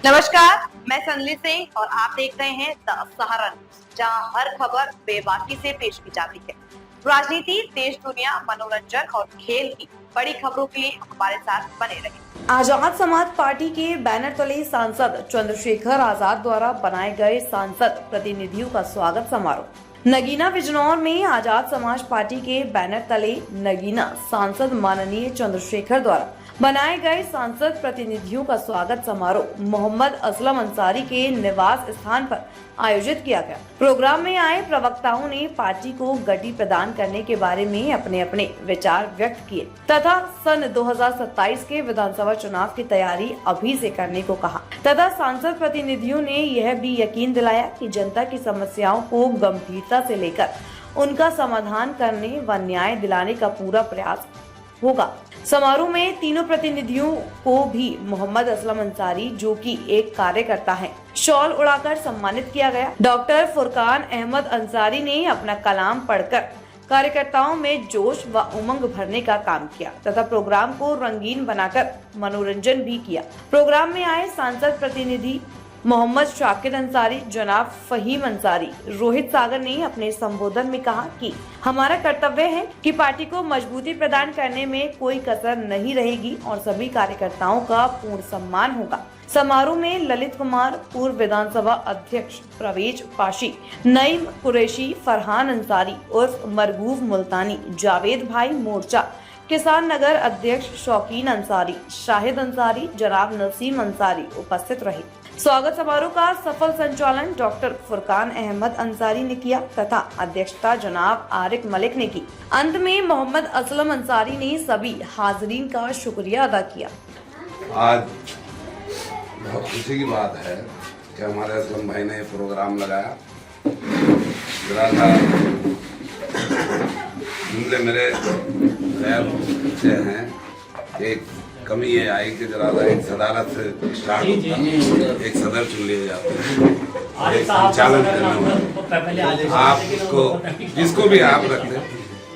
नमस्कार, मैं संजली सिंह और आप देख रहे हैं द सहारा न्यूज़, जहां हर खबर बेबाकी से पेश की जाती है। राजनीति, देश दुनिया, मनोरंजन और खेल की बड़ी खबरों के लिए हमारे साथ बने रहें। आजाद समाज पार्टी के बैनर तले सांसद चंद्रशेखर आजाद द्वारा बनाए गए सांसद प्रतिनिधियों का स्वागत समारोह। नगीना बिजनौर में आजाद समाज पार्टी के बैनर तले नगीना सांसद माननीय चंद्रशेखर द्वारा बनाए गए सांसद प्रतिनिधियों का स्वागत समारोह मोहम्मद असलम अंसारी के निवास स्थान पर आयोजित किया गया। प्रोग्राम में आए प्रवक्ताओं ने पार्टी को गति प्रदान करने के बारे में अपने अपने विचार व्यक्त किए तथा सन 2027 के विधानसभा चुनाव की तैयारी अभी से करने को कहा तथा सांसद प्रतिनिधियों ने यह भी यकीन दिलाया कि जनता की समस्याओं को गंभीरता से लेकर उनका समाधान करने व न्याय दिलाने का पूरा प्रयास होगा। समारोह में तीनों प्रतिनिधियों को भी मोहम्मद असलम अंसारी, जो कि एक कार्यकर्ता हैं, शॉल उड़ाकर सम्मानित किया गया। डॉक्टर फुरकान अहमद अंसारी ने अपना कलाम पढ़कर कार्यकर्ताओं में जोश व उमंग भरने का काम किया तथा प्रोग्राम को रंगीन बनाकर मनोरंजन भी किया। प्रोग्राम में आए सांसद प्रतिनिधि मोहम्मद शाकिर अंसारी, जनाब फहीम अंसारी, रोहित सागर ने अपने संबोधन में कहा कि हमारा कर्तव्य है कि पार्टी को मजबूती प्रदान करने में कोई कसर नहीं रहेगी और सभी कार्यकर्ताओं का पूर्ण सम्मान होगा। समारोह में ललित कुमार, पूर्व विधानसभा अध्यक्ष प्रवेश पाशी, नईम कुरैशी, फरहान अंसारी उर्फ मरगूफ मुल्तानी, जावेद भाई मोर्चा, किसान नगर अध्यक्ष शौकीन अंसारी, शाहिद अंसारी, जनाब नसीम अंसारी उपस्थित रहे। स्वागत समारोह का सफल संचालन डॉक्टर फुरकान अहमद अंसारी ने किया तथा अध्यक्षता जनाब आरिफ मलिक ने की। अंत में मोहम्मद असलम अंसारी ने सभी हाजिरीन का शुक्रिया अदा किया। आज बहुत खुशी की बात है कि हमारे असलम भाई ने प्रोग्राम लगाया। जरा था जुमले मेरे ख्याल से हैं कि कमी ये आई कि जरा एक सदारत से स्टार्ट होता है, एक सदर चुन लिए जाते हैं, एक संचालन करने वाले आप जिसको भी आप रख लें,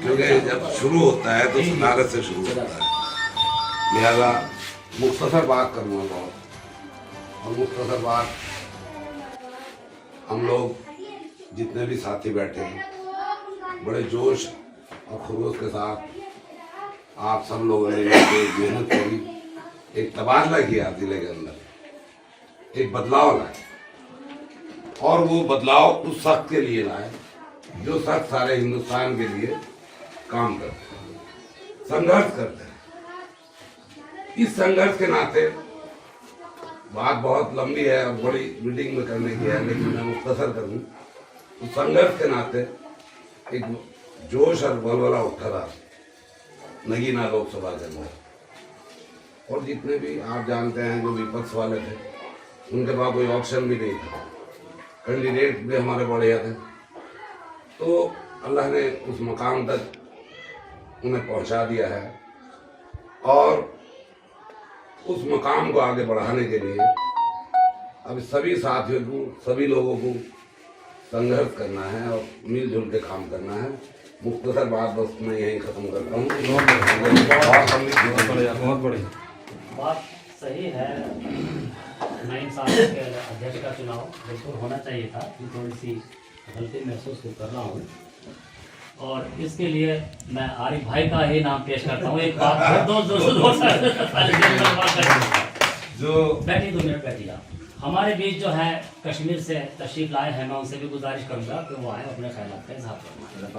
क्योंकि जब शुरू होता है तो सदारत से शुरू होता है। लिहाजा मुख्तसर बात करूँगा बहुत, और मुख्तसर बात हम लोग जितने भी साथी बैठे हैं बड़े जोश और खरोश के साथ आप सब लोगों ने मेहनत करी, एक तबादला किया जिले के अंदर, एक बदलाव लाए और वो बदलाव उस शख्स के लिए लाए जो शख्स सारे हिंदुस्तान के लिए काम करते हैं, संघर्ष करते हैं। इस संघर्ष के नाते बात बहुत लंबी है और बड़ी मीटिंग में करने की है, लेकिन मैं मुख्तसर करूँ। उस संघर्ष के नाते एक जोश और बलबला उठा था नगीना लोकसभा के अंदर, और जितने भी आप जानते हैं जो विपक्ष वाले थे उनके पास कोई ऑप्शन भी नहीं था, कैंडिडेट भी हमारे बढ़िया थे, तो अल्लाह ने उस मकाम तक उन्हें पहुंचा दिया है। और उस मकाम को आगे बढ़ाने के लिए अब सभी साथियों को, सभी लोगों को संघर्ष करना है और मिलजुल के काम करना है। मुख्तसर बात बस मैं यही खत्म करता हूँ। बहुत बढ़िया बात सही है। नए सांसद के अध्यक्ष का चुनाव बिल्कुल होना चाहिए था, थोड़ी सी गलती महसूस कर रहा हूँ और इसके लिए मैं आरिफ भाई का ही नाम पेश करता हूँ। एक बात जो बैठी 2 मिनट बैठिएगा। हमारे बीच जो है कश्मीर से तशरीफ लाए हैं, मैं उनसे भी गुजारिश करूंगा कि वो आए अपने ख्यालात का इजहार करें।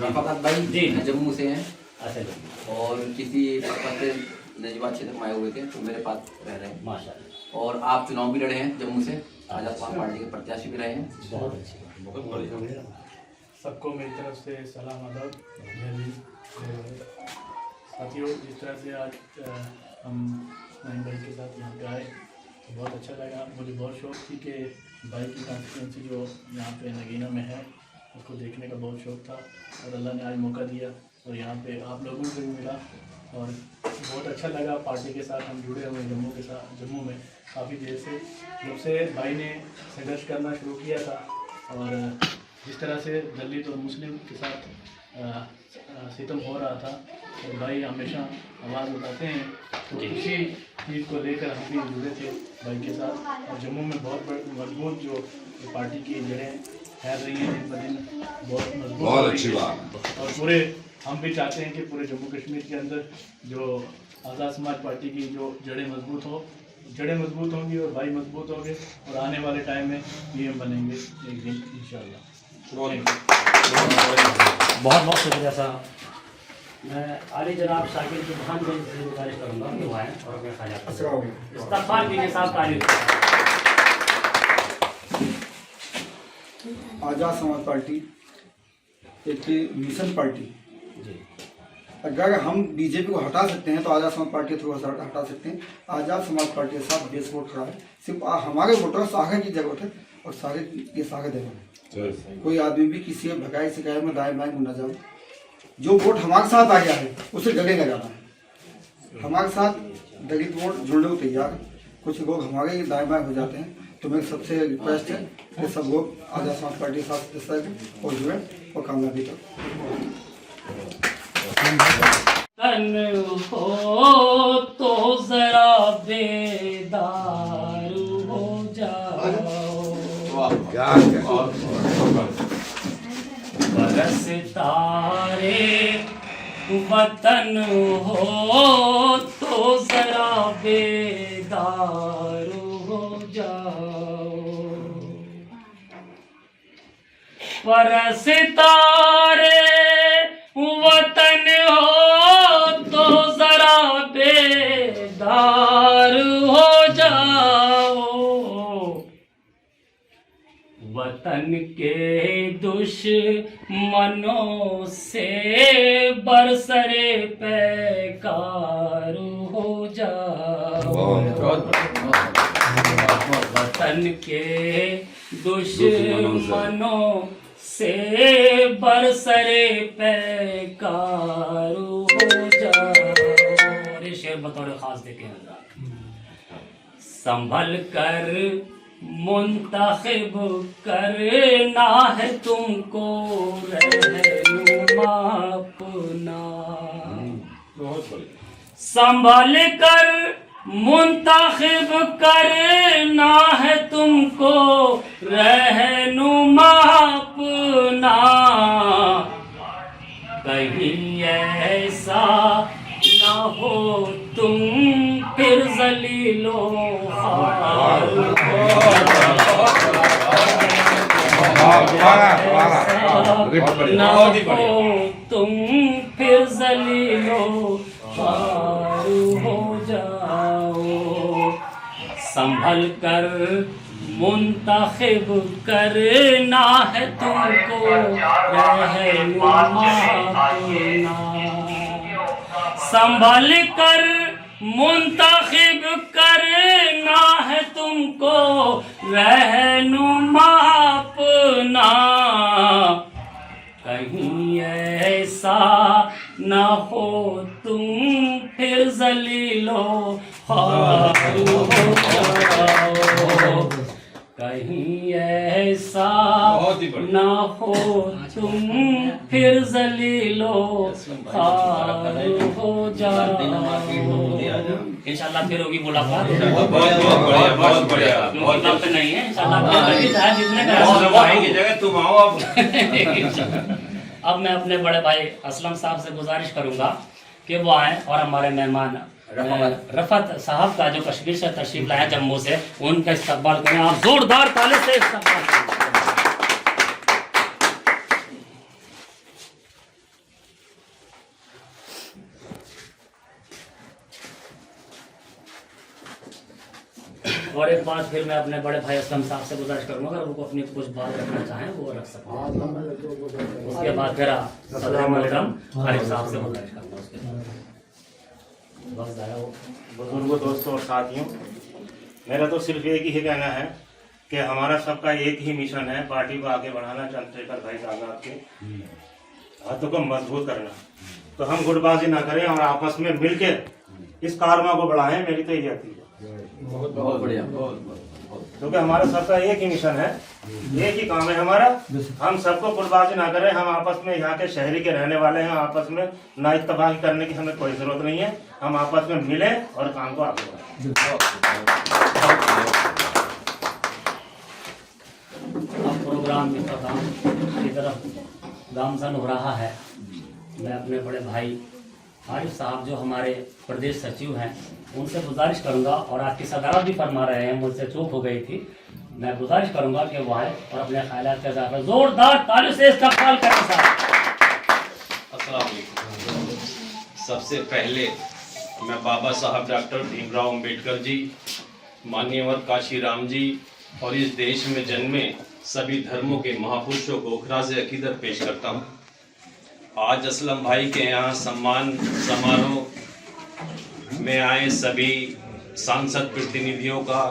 रफाकत भाई जी जम्मू से हैं। अच्छा, और किसी नजवा क्षेत्र में आए हुए थे तो मेरे पास रह रहे हैं माशाल्लाह। और आप चुनाव भी लड़े हैं जम्मू से, आजाद समाज पार्टी के प्रत्याशी भी रहे हैं। बहुत अच्छी, बहुत बढ़िया। सबको मेरी तरफ से सलाम अदब। साथियों, जिस तरह से आज हम नईम भाई के साथ यहाँ पे आए तो बहुत अच्छा लगा। मुझे बहुत शौक़ थी कि भाई की कॉन्स्टिट्यूंसी जो यहाँ पे नगीना में है उसको देखने का बहुत शौक़ था, और अल्लाह ने आज मौका दिया और यहाँ पे आप लोगों से भी मिला और बहुत अच्छा लगा। पार्टी के साथ हम जुड़े हुए जम्मू में काफ़ी देर से, जब से भाई ने संघर्ष करना शुरू किया था। और जिस तरह से दलित और मुस्लिम के साथ सितम हो रहा था, और भाई हमेशा आवाज़ उठाते हैं, तो खुशी चीज़ को लेकर हम भी जुड़े थे भाई के साथ। और जम्मू में बहुत मजबूत जो पार्टी की जड़ें फैल रही हैं दिन ब दिन, बहुत मजबूत, बहुत अच्छी बात। और पूरे हम भी चाहते हैं कि पूरे जम्मू कश्मीर के अंदर जो आज़ाद समाज पार्टी की जो जड़ें मजबूत होंगी और भाई मजबूत होंगे, और आने वाले टाइम में पीएम बनेंगे एक दिन इंशाल्लाह। बहुत बहुत शुक्रिया साहब। मैं आली जनाब शाकिर चौहान से गुजारिश करूँगा कि वो आएँ और अपने ख्याल इस्तग़फ़ार कीजिए साहब। तारीफ आज़ाद समाज पार्टी एक मिशन पार्टी, जी, अगर हम बीजेपी को हटा सकते हैं तो आज़ाद समाज पार्टी के थ्रू हटा सकते हैं। आज़ाद समाज पार्टी के साथ बेस वोट खड़ा है, सिर्फ हमारे वोटर सागर की जरूरत है और सागर ये सागर देना है। कोई आदमी भी किसी भगाई शिकायत में दाएं बाएं न जाए। जो वोट हमारे साथ आ गया है उसे गले लगाना है। हमारे साथ दलित वोट जुड़ने को तैयार है, कुछ लोग हमारे दाएं बाएं हो जाते हैं, तो मेरी सबसे रिक्वेस्ट है कि सब लोग आज़ाद समाज पार्टी के साथ हिस्सा लें और जुड़ें और कामयाबी करें। तन हो तो जरा बेदार हो जाओ, क्या बरस तारे वतन हो तो जरा बेदार हो जाओ, बरस तारे वतन हो तो जरा बेदार हो जाओ, वतन के दुश्मनों से बरसरे पैकार हो जाओ, वतन के दुश्मनों से बरसरे पैकार हो जाओ। ये शेर बतौर खास देखे संभल कर मुंतखब करना है तुमको रहनुमा अपना, संभल कर मुंतखब करना है तुमको रहनुमा अपना, कहीं ऐसा ना हो तुम फिर जलीलो ख्वार ना हो तुम फिर जलीलो ख्वार हो जाओ, संभल कर मुंतखब करना है तुमको रहनुमा अपना, संभल कर मुंतखब करना है तुमको रहनुमा अपना, कहीं ऐसा न हो तुम फिर जलीलो ख्वार हो जाओ, कहीं ऐसा न हो तुम फिर जलीलो ख्वार हो जाओ। इंशाल्लाह फिर होगी मुलाकात। बहुत बढ़िया पे नहीं है इंशाल्लाह जितने तुम आओ अब मैं अपने बड़े भाई असलम साहब से गुजारिश करूंगा कि वो आए और हमारे मेहमान रफत साहब का जो कश्मीर से तशरीफ लाया जम्मू से, उनका इस्तकबाल करें। आप जोरदार ताली से इस्तकबाल करें। और एक बात फिर मैं अपने बड़े भाई असलम साहब से गुजारिश करूंगा, अगर उनको अपनी कुछ बात रखना चाहें वो रख सकते हैं। उसके बाद फिर सदर मलकम आरिफ साहब से गुजारिश करूंगा। उसके बुजुर्गों, दोस्तों और साथियों, मेरा तो सिर्फ एक ही कहना है कि हमारा सबका एक ही मिशन है, पार्टी को आगे बढ़ाना, चंद्रशेखर भाई साहब के हाथों को मजबूत करना। तो हम गुटबाजी ना करें और आपस में मिलकर इस कारवा को बढ़ाएं। मेरी तो यही आती है। बहुत बढ़िया, बहुत क्योंकि हमारा सबका एक ही मिशन है, एक ही काम है हमारा। हम सबको गुटबाजी ना करें, हम आपस में यहाँ के शहरी के रहने वाले हैं, आपस में ना इत्तेफाक करने की हमें कोई जरूरत नहीं है। हम आपस में मिलें और काम को आगे बढ़ाएं। अब प्रोग्राम की तरफ गामजन हो रहा है। मैं अपने बड़े भाई आरिफ साहब जो हमारे प्रदेश सचिव हैं उनसे गुजारिश करूंगा, और आपकी सदारत भी फरमा रहे हैं, मुझसे चूक हो गई थी, मैं गुजारिश करूंगा कि वो आए और अपने ख्यालात का इजाफा जोरदार ताली से इस्तकबाल करें साहब। अस्सलाम वालेकुम। सबसे पहले मैं बाबा साहब डॉक्टर भीमराव अंबेडकर जी, मान्यवर काशी राम जी और इस देश में जन्मे सभी धर्मों के महापुरुषों को खराज अकीदत पेश करता हूँ। आज असलम भाई के यहाँ सम्मान समारोह में आए सभी सांसद प्रतिनिधियों का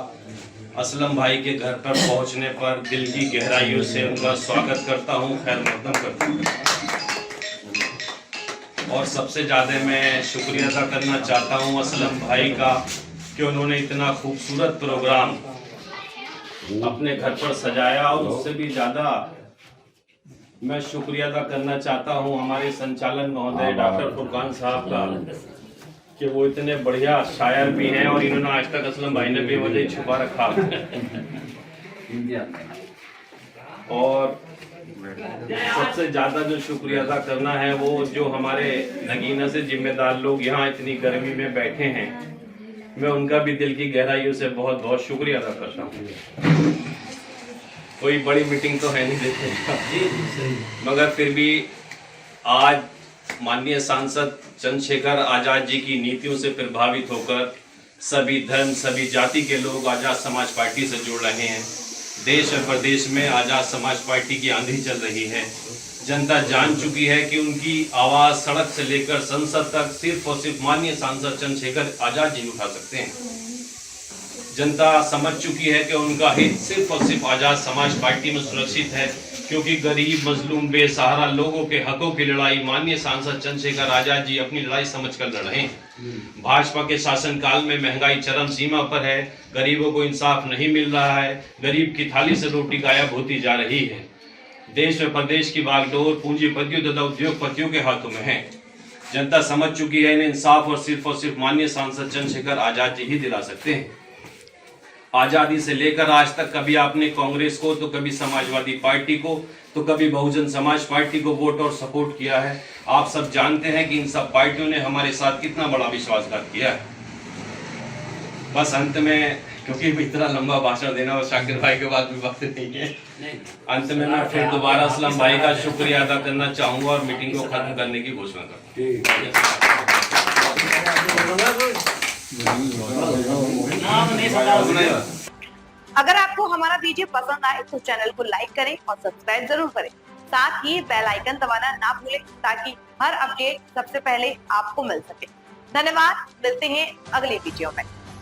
असलम भाई के घर पर पहुंचने पर दिल की गहराइयों से उनका स्वागत करता हूं, खैर मकदम करता हूं। और सबसे ज़्यादा मैं शुक्रिया अदा करना चाहता हूं असलम भाई का कि उन्होंने इतना खूबसूरत प्रोग्राम अपने घर पर सजाया। और उससे भी ज़्यादा मैं शुक्रिया अदा करना चाहता हूं हमारे संचालन महोदय डॉक्टर फुरकान साहब का कि वो इतने बढ़िया शायर भी हैं और इन्होंने आज तक असलम भाई ने बेवजह छुपा रखा। और सबसे ज़्यादा जो शुक्रिया अदा करना है वो जो हमारे नगीना से जिम्मेदार लोग यहाँ इतनी गर्मी में बैठे हैं, मैं उनका भी दिल की गहराइयों से बहुत बहुत शुक्रिया अदा करता हूँ। कोई बड़ी मीटिंग तो है नहीं देखने, मगर फिर भी आज माननीय सांसद चंद्रशेखर आजाद जी की नीतियों से प्रभावित होकर सभी धर्म सभी जाति के लोग आजाद समाज पार्टी से जुड़ रहे हैं। देश और प्रदेश में आजाद समाज पार्टी की आंधी चल रही है। जनता जान चुकी है कि उनकी आवाज़ सड़क से लेकर संसद तक सिर्फ और सिर्फ माननीय सांसद चंद्रशेखर आजाद जी उठा सकते हैं। जनता समझ चुकी है कि उनका हित सिर्फ और सिर्फ आजाद समाज पार्टी में सुरक्षित है, क्योंकि गरीब मजलूम बेसहारा लोगों के हकों की लड़ाई माननीय सांसद चंद्रशेखर आजाद जी अपनी लड़ाई समझकर लड़ रहे हैं। भाजपा के शासनकाल में महंगाई चरम सीमा पर है, गरीबों को इंसाफ नहीं मिल रहा है, गरीब की थाली से रोटी गायब होती जा रही है। देश और प्रदेश की बागडोर पूंजीपतियों तथा उद्योगपतियों के हाथों में है। जनता समझ चुकी है, इन्हें इंसाफ और सिर्फ माननीय सांसद चंद्रशेखर आजाद जी ही दिला सकते हैं। आजादी से लेकर आज तक कभी आपने कांग्रेस को, तो कभी समाजवादी पार्टी को, तो कभी बहुजन समाज पार्टी को वोट और सपोर्ट किया है। आप सब जानते हैं कि इन सब पार्टियों ने हमारे साथ कितना बड़ा विश्वासघात किया है। बस अंत में, क्योंकि इतना लंबा भाषण देना और शाकिर भाई के बाद भी बात नहीं है, अंत में मैं फिर दोबारा असलम भाई का शुक्रिया अदा करना चाहूंगा और मीटिंग को खत्म करने की घोषणा करूंगा। अगर आपको हमारा वीडियो पसंद आए तो चैनल को लाइक करें और सब्सक्राइब जरूर करें। साथ ही बेल आइकन दबाना ना भूलें ताकि हर अपडेट सबसे पहले आपको मिल सके। धन्यवाद, मिलते हैं अगले वीडियो में।